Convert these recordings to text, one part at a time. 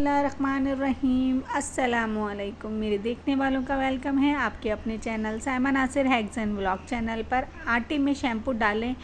बिस्मिल्लाहिर्रहमानिर्रहीम। अस्सलामुअलैकुम। मेरे देखने वालों का वेलकम है आपके अपने channel Saima Nasir hacks and vlog channel पर। आटे में शैम्पू डालें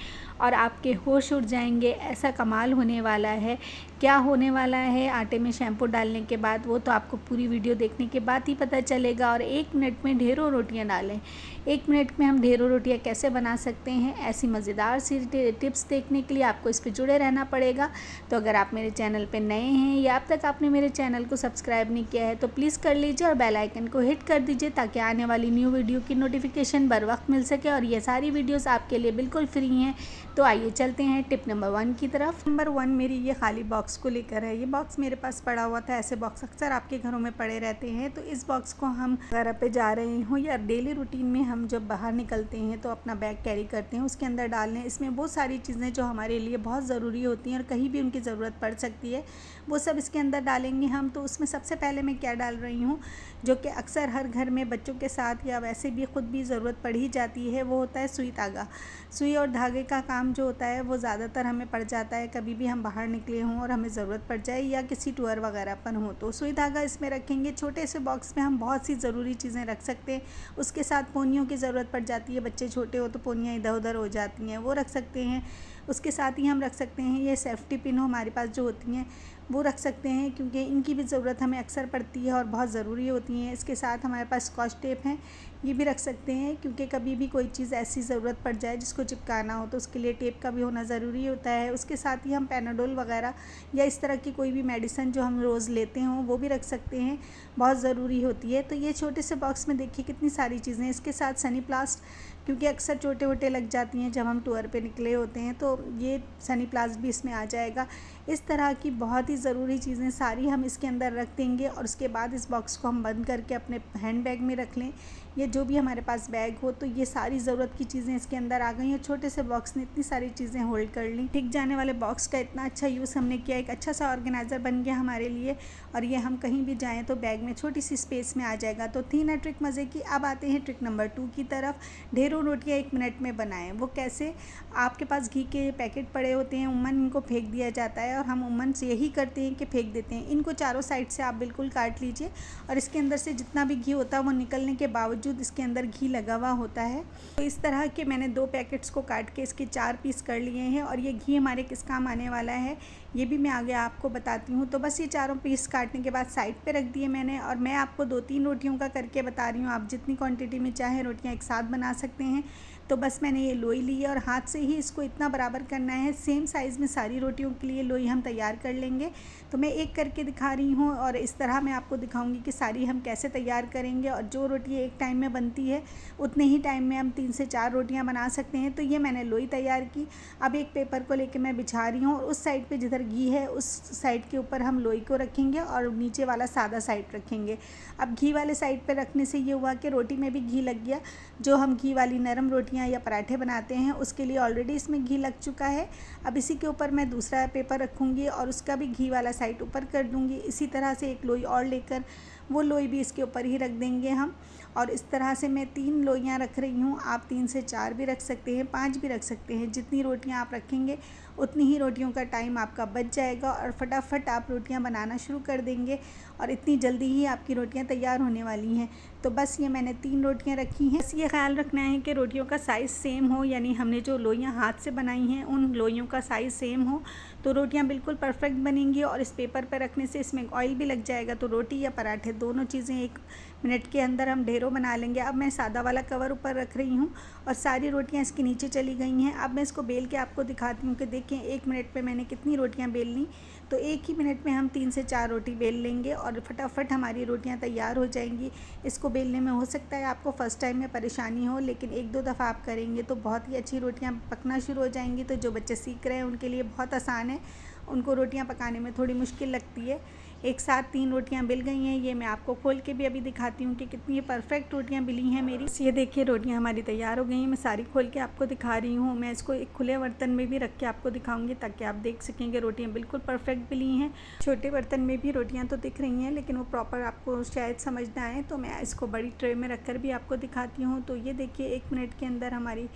और आपके होश उड़ जाएंगे, ऐसा कमाल होने वाला है। क्या होने वाला है आटे में शैम्पू डालने के बाद, वो तो आपको पूरी वीडियो देखने के बाद ही पता चलेगा। और 1 मिनट में ढेरों रोटियां डालें। 1 मिनट में हम ढेरों रोटियां कैसे बना सकते हैं, ऐसी मज़ेदार सी टिप्स देखने के लिए आपको इस पर जुड़े रहना पड़ेगा। तो अगर आप मेरे चैनल पे नए हैं या अब तक आपने मेरे चैनल को सब्सक्राइब नहीं किया है तो प्लीज़ कर लीजिए और बेल आइकन को हिट कर दीजिए, ताकि आने वाली न्यू वीडियो की नोटिफिकेशन बर वक्त मिल सके। और ये सारी वीडियोस आपके लिए बिल्कुल फ्री हैं। तो आइए चलते हैं टिप नंबर 1 की तरफ। नंबर 1 मेरी ये खाली बॉक्स को लेकर है। ये बॉक्स मेरे पास पड़ा हुआ था, ऐसे बॉक्स अक्सर आपके घरों में पड़े रहते हैं। तो इस बॉक्स को हम घर पे जा रहे हों या डेली रूटीन में हम जब बाहर निकलते हैं तो अपना बैग कैरी करते हैं, उसके अंदर डाल लें। इसमें वो सारी चीज़ें जो हमारे लिए बहुत ज़रूरी होती हैं और कहीं भी उनकी ज़रूरत पड़ सकती है, वो सब इसके अंदर डालेंगे हम। तो उसमें सबसे पहले मैं क्या डाल रही हूँ, जो कि अक्सर हर घर में बच्चों के साथ या वैसे भी ख़ुद भी ज़रूरत पड़ ही जाती है, वो होता है सुई धागा। सुई और धागे का काम जो होता है वो ज़्यादातर हमें पड़ जाता है, कभी भी हम बाहर निकले हों और हमें ज़रूरत पड़ जाए या किसी टूर वगैरह पर हो तो सुई धागा इसमें रखेंगे। छोटे से बॉक्स में हम बहुत सी ज़रूरी चीज़ें रख सकते हैं। उसके साथ पोनियों की ज़रूरत पड़ जाती है, बच्चे छोटे हो तो पोनियाँ इधर उधर हो जाती हैं, वो रख सकते हैं। उसके साथ ही हम रख सकते हैं ये सेफ्टी पिन हो हमारे पास जो होती हैं, वो रख सकते हैं, क्योंकि इनकी भी ज़रूरत हमें अक्सर पड़ती है और बहुत ज़रूरी होती हैं। इसके साथ हमारे पास स्कॉच टेप हैं, ये भी रख सकते हैं, क्योंकि कभी भी कोई चीज़ ऐसी ज़रूरत पड़ जाए जिसको चिपकाना हो तो उसके लिए टेप का भी होना ज़रूरी होता है। उसके साथ ही हम पैनाडोल वगैरह या इस तरह की कोई भी मेडिसिन जो हम रोज़ लेते हों वो भी रख सकते हैं, बहुत ज़रूरी होती है। तो ये छोटे से बॉक्स में देखिए कितनी सारी चीज़ें। इसके साथ सनी प्लास्ट, क्योंकि अक्सर चोटें वोटें लग जाती हैं जब हम टूर पे निकले होते हैं, तो ये सनी प्लास्ट भी इसमें आ जाएगा। इस तरह की बहुत ही ज़रूरी चीज़ें सारी हम इसके अंदर रख देंगे और उसके बाद इस बॉक्स को हम बंद करके अपने हैंड बैग में रख लें या जो भी हमारे पास बैग हो। तो ये सारी ज़रूरत की चीज़ें इसके अंदर आ गई हैं। छोटे से बॉक्स ने इतनी सारी चीज़ें होल्ड कर ली। टिक जाने वाले बॉक्स का इतना अच्छा यूज़ हमने किया, एक अच्छा सा ऑर्गेनाइज़र बन गया हमारे लिए, और ये हम कहीं भी जाएँ तो बैग में छोटी सी स्पेस में आ जाएगा। तो थी ना ट्रिक मज़े की। अब आते हैं ट्रिक नंबर 2 की तरफ। ढेरों रोटियाँ 1 मिनट में बनाएं। वो कैसे? आपके पास घी के पैकेट पड़े होते हैं, उम्मन इनको फेंक दिया जाता है और हम उम्मन से यही करते हैं कि फेंक देते हैं। इनको चारों साइड से आप बिल्कुल काट लीजिए और इसके अंदर से जितना भी घी होता है वो निकलने के बावजूद इसके अंदर घी लगा हुआ होता है। तो इस तरह के मैंने 2 पैकेट्स को काट के इसके 4 पीस कर लिए हैं, और ये घी हमारे किस काम आने वाला है ये भी मैं आगे आपको बताती हूँ। तो बस ये चारों पीस काटने के बाद साइड पे रख दिए मैंने, और मैं आपको 2-3 रोटियों का करके बता रही हूँ। आप जितनी क्वांटिटी में चाहे रोटियाँ एक साथ बना सकते हैं। तो बस मैंने ये लोई ली है और हाथ से ही इसको इतना बराबर करना है। सेम साइज़ में सारी रोटियों के लिए लोई हम तैयार कर लेंगे। तो मैं एक करके दिखा रही हूँ और इस तरह मैं आपको दिखाऊंगी कि सारी हम कैसे तैयार करेंगे। और जो रोटी एक टाइम में बनती है उतने ही टाइम में हम 3 से 4 रोटियाँ बना सकते हैं। तो ये मैंने लोई तैयार की। अब एक पेपर को लेके मैं बिछा रही हूँ और उस साइड पे जिधर घी है उस साइड के ऊपर हम लोई को रखेंगे और नीचे वाला सादा साइड रखेंगे। अब घी वाले साइड पे रखने से ये हुआ कि रोटी में भी घी लग गया। जो हम घी वाली नरम रोटियां या पराठे बनाते हैं उसके लिए ऑलरेडी इसमें घी लग चुका है। अब इसी के ऊपर मैं दूसरा पेपर रखूँगी और उसका भी घी वाला साइड ऊपर कर दूँगी। इसी तरह से एक लोई और लेकर वो लोई भी इसके ऊपर ही रख देंगे हम। और इस तरह से मैं 3 लोइयाँ रख रही हूँ। आप 3 से 4 भी रख सकते हैं, 5 भी रख सकते हैं। जितनी रोटियाँ आप रखेंगे उतनी ही रोटियों का टाइम आपका बच जाएगा और फटाफट आप रोटियाँ बनाना शुरू कर देंगे और इतनी जल्दी ही आपकी रोटियाँ तैयार होने वाली हैं। तो बस ये मैंने 3 रोटियाँ रखी हैं। बस ये ख्याल रखना है कि रोटियों का साइज़ सेम हो, यानी हमने जो लोइयाँ हाथ से बनाई हैं उन लोइयों का साइज़ सेम हो तो रोटियाँ बिल्कुल परफेक्ट बनेंगी। और इस पेपर पर रखने से इसमें ऑयल भी लग जाएगा, तो रोटी या पराठे दोनों चीज़ें 1 मिनट के अंदर हम ढेरों बना लेंगे। अब मैं सादा वाला कवर ऊपर रख रही हूँ और सारी रोटियाँ इसके नीचे चली गई हैं। अब मैं इसको बेल के आपको दिखाती हूँ कि देखें 1 मिनट में मैंने कितनी रोटियाँ बेल ली। तो 1 ही मिनट में हम 3 से 4 रोटी बेल लेंगे और फटाफट हमारी रोटियाँ तैयार हो जाएंगी। इसको बेलने में हो सकता है आपको फ़र्स्ट टाइम में परेशानी हो, लेकिन 1-2 दफ़ा आप करेंगे तो बहुत ही अच्छी रोटियाँ पकना शुरू हो जाएंगी। तो जो बच्चे सीख रहे हैं उनके लिए बहुत आसान है, उनको रोटियां पकाने में थोड़ी मुश्किल लगती है। एक साथ 3 रोटियां बिल गई हैं। ये मैं आपको खोल के भी अभी दिखाती हूँ कि कितनी परफेक्ट रोटियां बिली हैं मेरी। ये देखिए रोटियां हमारी तैयार हो गई हैं। मैं सारी खोल के आपको दिखा रही हूँ। मैं इसको एक खुले बर्तन में भी रख के आपको दिखाऊंगी ताकि आप देख सकें कि रोटियाँ बिल्कुल परफेक्ट बिली हैं। छोटे बर्तन में भी रोटियाँ तो दिख रही हैं लेकिन वो प्रॉपर आपको शायद समझ ना आए, तो मैं इसको बड़ी ट्रे में रख कर भी आपको दिखाती हूँ। तो ये देखिए 1 मिनट के अंदर हमारी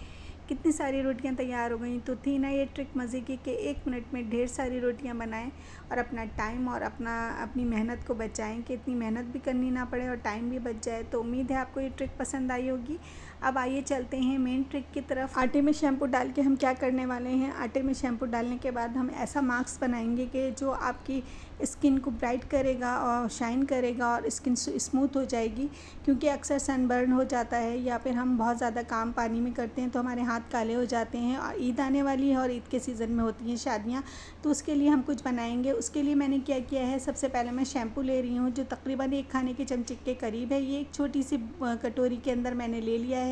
कितनी सारी रोटियां तैयार हो गई। तो थी ना ये ट्रिक मज़े की कि 1 मिनट में ढेर सारी रोटियां बनाएं और अपना टाइम और अपनी मेहनत को बचाएं कि इतनी मेहनत भी करनी ना पड़े और टाइम भी बच जाए। तो उम्मीद है आपको ये ट्रिक पसंद आई होगी। अब आइए चलते हैं मेन ट्रिक की तरफ। आटे में शैम्पू डाल के हम क्या करने वाले हैं, आटे में शैम्पू डालने के बाद हम ऐसा मास्क बनाएंगे कि जो आपकी स्किन को ब्राइट करेगा और शाइन करेगा और स्किन स्मूथ हो जाएगी। क्योंकि अक्सर सनबर्न हो जाता है या फिर हम बहुत ज़्यादा काम पानी में करते हैं तो हमारे हाथ काले हो जाते हैं। और ईद आने वाली है और ईद के सीज़न में होती हैं शादियाँ, तो उसके लिए हम कुछ बनाएंगे। उसके लिए मैंने क्या किया है, सबसे पहले मैं शैम्पू ले रही हूँ जो तकरीबन 1 खाने के चमचे के करीब है। ये एक छोटी सी कटोरी के अंदर मैंने ले लिया है।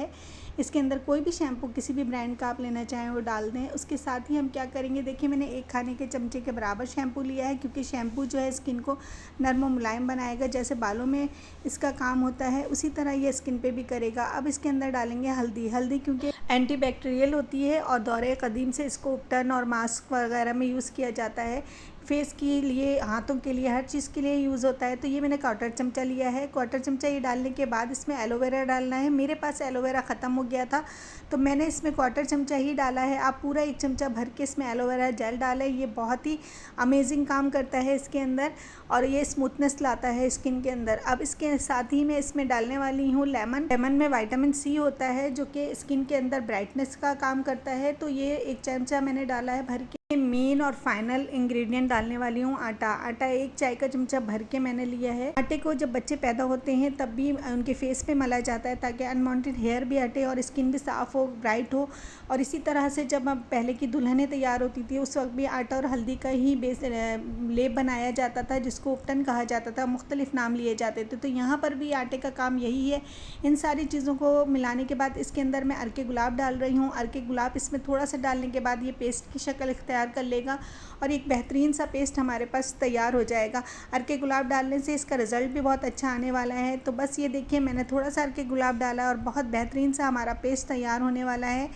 इसके अंदर कोई भी शैम्पू किसी भी ब्रांड का आप लेना चाहें वो डाल दें। उसके साथ ही हम क्या करेंगे, देखिए मैंने 1 खाने के चमचे के बराबर शैम्पू लिया है, क्योंकि शैम्पू जो है स्किन को नरम और मुलायम बनाएगा। जैसे बालों में इसका काम होता है उसी तरह ये स्किन पे भी करेगा। अब इसके अंदर डालेंगे हल्दी क्योंकि एंटीबैक्टीरियल होती है और दौरे कदीम से इसको उपटन और मास्क वगैरह में यूज़ किया जाता है। फेस के लिए, हाथों के लिए, हर चीज़ के लिए यूज़ होता है। तो ये मैंने 1/4 चमचा लिया है। 1/4 चमचा ये डालने के बाद इसमें एलोवेरा डालना है। मेरे पास एलोवेरा ख़त्म हो गया था तो मैंने इसमें 1/4 चमचा ही डाला है। आप पूरा 1 चमचा भर के इसमें एलोवेरा जेल डालें। ये बहुत ही अमेजिंग काम करता है इसके अंदर और ये स्मूथनेस लाता है स्किन के अंदर। अब इसके साथ ही मैं इसमें डालने वाली हूँ लेमन में विटामिन सी होता है जो कि स्किन के अंदर ब्राइटनेस का काम करता है। तो ये 1 चमचा मैंने डाला है भर के। मेन और फाइनल इंग्रेडिएंट डालने वाली हूँ आटा 1 चाय का चमचा भर के मैंने लिया है। आटे को जब बच्चे पैदा होते हैं तब भी उनके फेस पे मला जाता है ताकि अनवांटेड हेयर भी हटे और स्किन भी साफ़ हो, ब्राइट हो। और इसी तरह से जब हम पहले की दुल्हनें तैयार होती थी उस वक्त भी आटा और हल्दी का ही बेस लेप बनाया जाता था जिसको उपटन कहा जाता था, मुख्तलिफ नाम लिए जाते थे। तो यहाँ पर भी आटे का काम यही है। इन सारी चीज़ों को मिलाने के बाद इसके अंदर मैं अर्के गुलाब डाल रही हूँ। अर्के गुलाब इसमें थोड़ा सा डालने के बाद ये पेस्ट की शक्ल इख्तियार कर लेगा और एक बेहतरीन सा पेस्ट हमारे पास तैयार हो जाएगा। अर्के गुलाब डालने से इसका रिज़ल्ट भी बहुत अच्छा आने वाला है। तो बस ये देखिए मैंने थोड़ा सा अर्के गुलाब डाला और बहुत बेहतरीन सा हमारा पेस्ट तैयार होने वाला है।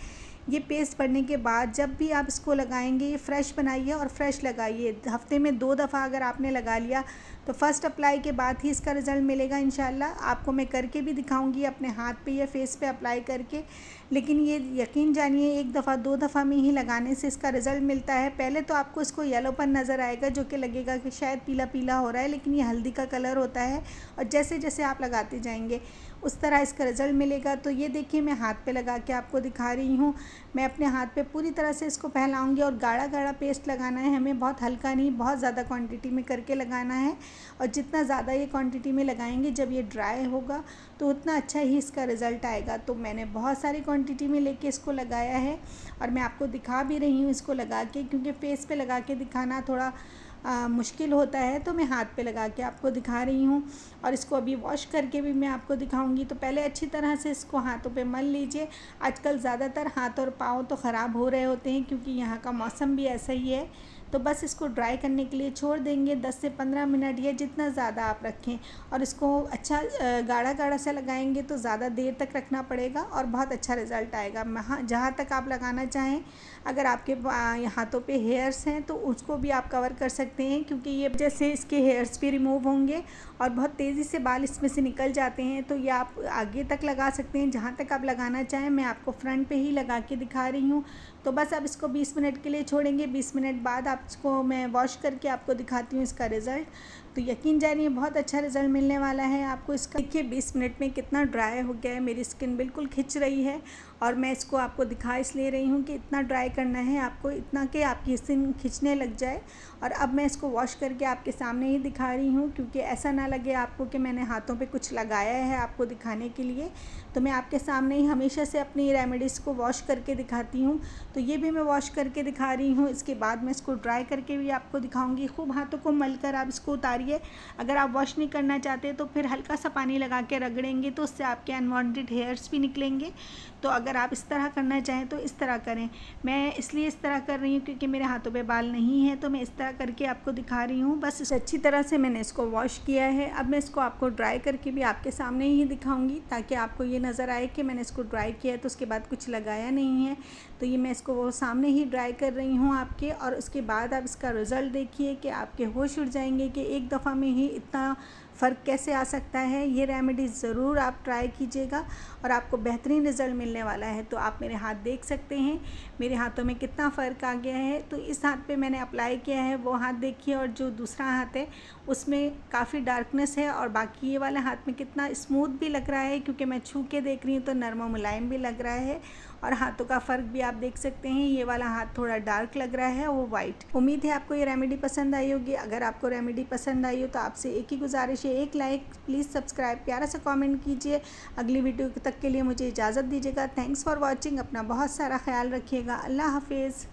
ये पेस्ट पड़ने के बाद जब भी आप इसको लगाएंगे ये फ़्रेश बनाइए और फ्रेश लगाइए। हफ्ते में 2 दफ़ा अगर आपने लगा लिया तो फर्स्ट अप्लाई के बाद ही इसका रिज़ल्ट मिलेगा इंशाल्लाह। आपको मैं करके भी दिखाऊंगी अपने हाथ पे या फेस पे अप्लाई करके। लेकिन ये यकीन जानिए 1 दफ़ा 2 दफ़ा में ही लगाने से इसका रिज़ल्ट मिलता है। पहले तो आपको इसको येलोपन नज़र आएगा जो कि लगेगा कि शायद पीला पीला हो रहा है, लेकिन ये हल्दी का कलर होता है और जैसे जैसे आप लगाते जाएंगे उस तरह इसका रिज़ल्ट मिलेगा। तो ये देखिए मैं हाथ पे लगा के आपको दिखा रही हूँ। मैं अपने हाथ पे पूरी तरह से इसको फैलाऊंगी और गाढ़ा गाढ़ा पेस्ट लगाना है हमें, बहुत हल्का नहीं, बहुत ज़्यादा क्वांटिटी में करके लगाना है। और जितना ज़्यादा ये क्वांटिटी में लगाएंगे जब ये ड्राई होगा तो उतना अच्छा ही इसका रिज़ल्ट आएगा। तो मैंने बहुत सारी क्वांटिटी में लेके इसको लगाया है और मैं आपको दिखा भी रही हूँ इसको लगा के, क्योंकि फेस पे लगा के दिखाना थोड़ा मुश्किल होता है। तो मैं हाथ पे लगा के आपको दिखा रही हूँ और इसको अभी वॉश करके भी मैं आपको दिखाऊंगी। तो पहले अच्छी तरह से इसको हाथों पे मल लीजिए। आजकल ज़्यादातर हाथ और पाँव तो ख़राब हो रहे होते हैं क्योंकि यहाँ का मौसम भी ऐसा ही है। तो बस इसको ड्राई करने के लिए छोड़ देंगे 10 से 15 मिनट या जितना ज़्यादा आप रखें। और इसको अच्छा गाढ़ा गाढ़ा सा लगाएंगे तो ज़्यादा देर तक रखना पड़ेगा और बहुत अच्छा रिज़ल्ट आएगा। जहाँ तक आप लगाना चाहें, अगर आपके हाथों पे हेयर्स हैं तो उसको भी आप कवर कर सकते हैं, क्योंकि ये जैसे इसके हेयर्स भी रिमूव होंगे और बहुत तेज़ी से बाल इसमें से निकल जाते हैं। तो ये आप आगे तक लगा सकते हैं, जहाँ तक आप लगाना चाहें। मैं आपको फ्रंट पे ही लगा के दिखा रही हूँ। तो बस अब इसको 20 मिनट के लिए छोड़ेंगे। 20 मिनट बाद आपको मैं वॉश करके आपको दिखाती हूँ इसका रिज़ल्ट। तो यकीन जानिए बहुत अच्छा रिज़ल्ट मिलने वाला है आपको इसका। देखिए 20 मिनट में कितना ड्राई हो गया है, मेरी स्किन बिल्कुल खिंच रही है। और मैं इसको आपको दिखा इसलिए रही हूँ कि इतना ड्राई करना है आपको, इतना कि आपकी स्किन खिंचने लग जाए। और अब मैं इसको वॉश करके आपके सामने ही दिखा रही हूँ, क्योंकि ऐसा ना लगे आपको कि मैंने हाथों पे कुछ लगाया है आपको दिखाने के लिए। तो मैं आपके सामने ही हमेशा से अपनी रेमेडीज़ को वॉश करके दिखाती हूँ। तो ये भी मैं वॉश करके दिखा रही हूँ। इसके बाद मैं इसको ड्राई करके भी आपको दिखाऊंगी। खूब हाथों को मलकर आप इसको उतारिए। अगर आप वॉश नहीं करना चाहते तो फिर हल्का सा पानी लगा के रगड़ेंगे तो उससे आपके अनवांटेड हेयर्स भी निकलेंगे। तो अगर आप इस तरह करना चाहें तो इस तरह करें। मैं इसलिए इस तरह कर रही हूँ क्योंकि मेरे हाथों पे बाल नहीं है, तो मैं इस तरह करके आपको दिखा रही हूँ। बस अच्छी तरह से मैंने इसको वॉश किया है। अब मैं इसको आपको ड्राई करके भी आपके सामने ही दिखाऊंगी, ताकि आपको ये नज़र आए कि मैंने इसको ड्राई किया है तो उसके बाद कुछ लगाया नहीं है। तो ये मैं इसको वो सामने ही ड्राई कर रही हूँ आपके। और उसके बाद आप इसका रिज़ल्ट देखिए कि आपके होश उड़ जाएंगे कि एक दफ़ा में ही इतना फ़र्क कैसे आ सकता है, ये रेमेडी ज़रूर आप ट्राई कीजिएगा और आपको बेहतरीन रिज़ल्ट मिलने वाला है। तो आप मेरे हाथ देख सकते हैं, मेरे हाथों में कितना फ़र्क आ गया है। तो इस हाथ पे मैंने अप्लाई किया है, वो हाथ देखिए, और जो दूसरा हाथ है उसमें काफ़ी डार्कनेस है, और बाकी ये वाला हाथ में कितना स्मूथ भी लग रहा है, क्योंकि मैं छू के देख रही हूँ तो नरम मुलायम भी लग रहा है। और हाथों का फ़र्क भी आप देख सकते हैं, ये वाला हाथ थोड़ा डार्क लग रहा है, वो वाइट। उम्मीद है आपको ये रेमेडी पसंद आई होगी। अगर आपको रेमेडी पसंद आई हो तो आपसे एक ही गुजारिश है, एक लाइक, प्लीज़ सब्सक्राइब, प्यारा सा कमेंट कीजिए। अगली वीडियो तक के लिए मुझे इजाज़त दीजिएगा। Thanks for watching. अपना बहुत सारा ख्याल रखिएगा। अल्लाह हाफिज़।